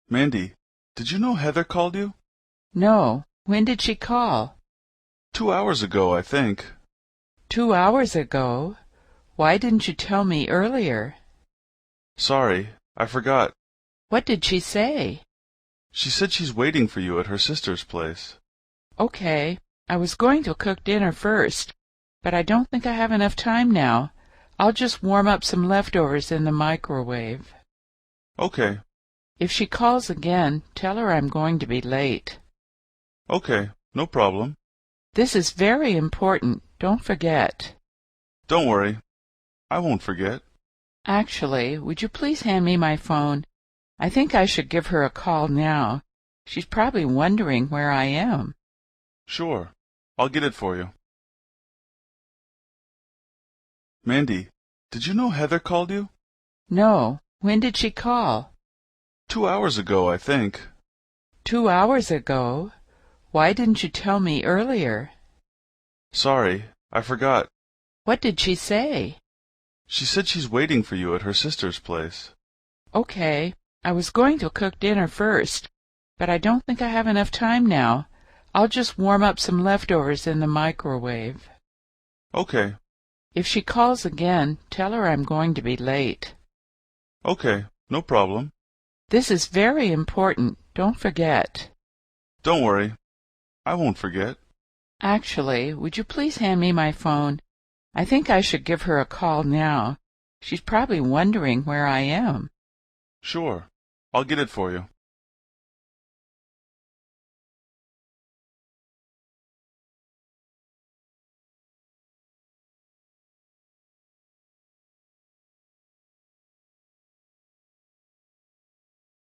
Mandy, did you know Heather called you? No. When did she call? 2 hours ago, I think. 2 hours ago? Why didn't you tell me earlier? Sorry, I forgot. What did she say? She said she's waiting for you at her sister's place. Okay. I was going to cook dinner first, but I don't think I have enough time now. I'll just warm up some leftovers in the microwave. Okay, If she calls again, tell her I'm going to be late. okay, no problem. This is very important. Don't forget. Don't worry, I won't forget. Actually, would you please hand me my phone? I think I should give her a call now. She's probably wondering where I am. Sure, I'll get it for you. Mandy, did you know Heather called you? No. When did she call? 2 hours ago, I think. 2 hours ago? Why didn't you tell me earlier? Sorry, I forgot. What did she say? She said she's waiting for you at her sister's place. Okay. I was going to cook dinner first, but I don't think I have enough time now. I'll just warm up some leftovers in the microwave. Okay, If she calls again, tell her I'm going to be late. okay, no problem. This is very important. Don't forget. Don't worry, I won't forget. Actually, would you please hand me my phone? I think I should give her a call now. She's probably wondering where I am. Sure, I'll get it for you.